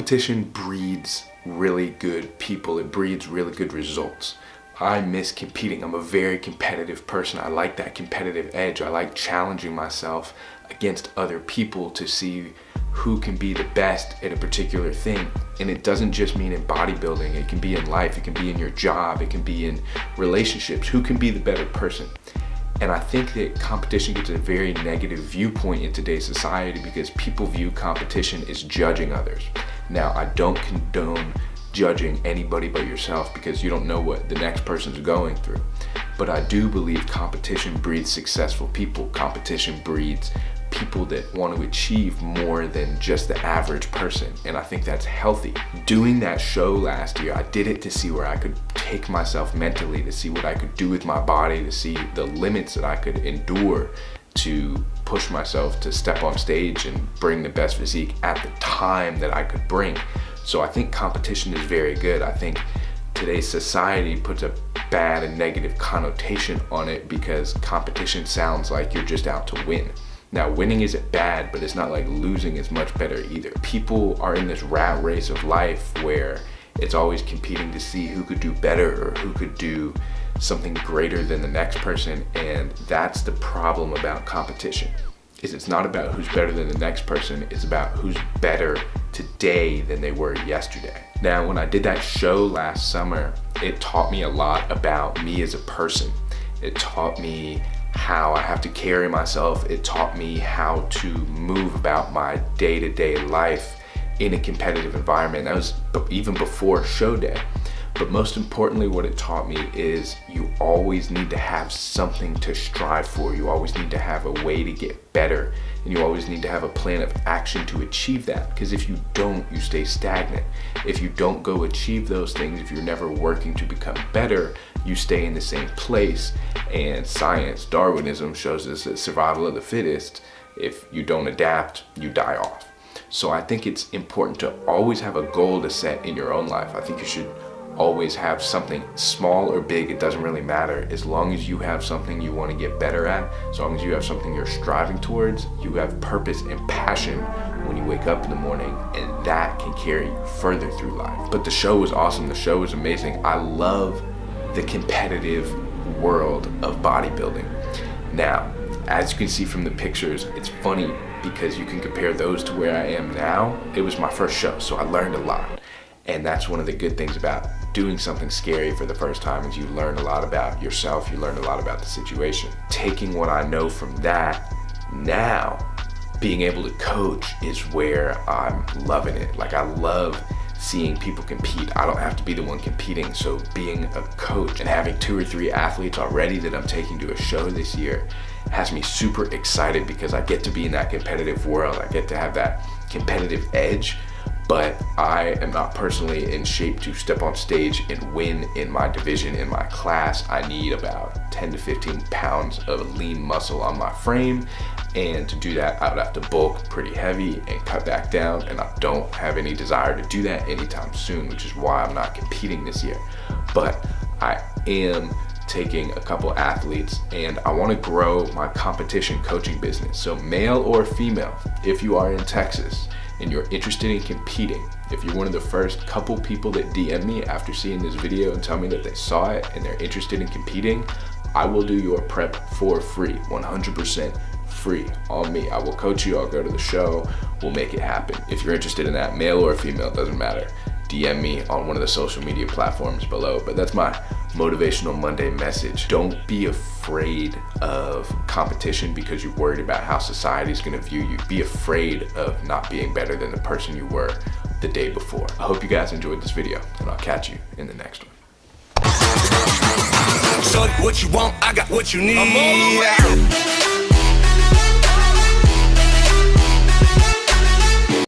Competition breeds really good people. It breeds really good results. I miss competing. I'm a very competitive person. I like that competitive edge. I like challenging myself against other people to see who can be the best at a particular thing. And it doesn't just mean in bodybuilding. It can be in life. It can be in your job. It can be in relationships. Who can be the better person? And I think that competition gets a very negative viewpoint in today's society because people view competition as judging others. Now, I don't condone judging anybody but yourself because you don't know what the next person's going through. But I do believe competition breeds successful people. Competition breeds people that want to achieve more than just the average person. And I think that's healthy. Doing that show last year, I did it to see where I could take myself mentally, to see what I could do with my body, to see the limits that I could endure to push myself to step on stage and bring the best physique at the time that I could bring. So I think competition is very good. I think today's society puts a bad and negative connotation on it because competition sounds like you're just out to win. Now, winning isn't bad, but it's not like losing is much better either. People are in this rat race of life where it's always competing to see who could do better or who could do something greater than the next person. And that's the problem about competition, is it's not about who's better than the next person. It's about who's better today than they were yesterday. Now, when I did that show last summer, it taught me a lot about me as a person. It taught me how I have to carry myself. It taught me how to move about my day-to-day life in a competitive environment. That was even before show day. But most importantly, what it taught me is you always need to have something to strive for. You always need to have a way to get better. And you always need to have a plan of action to achieve that. Because if you don't, you stay stagnant. If you don't go achieve those things, if you're never working to become better, you stay in the same place. And science, Darwinism, shows us that survival of the fittest. If you don't adapt, you die off. So I think it's important to always have a goal to set in your own life. I think you should always have something small or big, it doesn't really matter. As long as you have something you want to get better at, as long as you have something you're striving towards, you have purpose and passion when you wake up in the morning, and that can carry you further through life. But the show was awesome. The show was amazing. I love the competitive world of bodybuilding. Now, as you can see from the pictures, it's funny because you can compare those to where I am now. It was my first show, so I learned a lot. And that's one of the good things about doing something scary for the first time is you learn a lot about yourself, you learn a lot about the situation. Taking what I know from that, now being able to coach is where I'm loving it. Like, I love seeing people compete. I don't have to be the one competing, so being a coach and having 2 or 3 athletes already that I'm taking to a show this year has me super excited because I get to be in that competitive world. I get to have that competitive edge. But I am not personally in shape to step on stage and win in my division, in my class. I need about 10 to 15 pounds of lean muscle on my frame. And to do that, I would have to bulk pretty heavy and cut back down. And I don't have any desire to do that anytime soon, which is why I'm not competing this year. But I am taking a couple athletes and I want to grow my competition coaching business. So male or female, if you are in Texas, and you're interested in competing, if you're one of the first couple people that DM me after seeing this video and tell me that they saw it and they're interested in competing, I will do your prep for free, 100% free on me. I will coach you, I'll go to the show, we'll make it happen. If you're interested in that, male or female, doesn't matter. DM me on one of the social media platforms below. But that's my Motivational Monday message. Don't be afraid of competition because you're worried about how society's gonna view you. Be afraid of not being better than the person you were the day before. I hope you guys enjoyed this video, and I'll catch you in the next one. Shorty, what you want? I got what you need.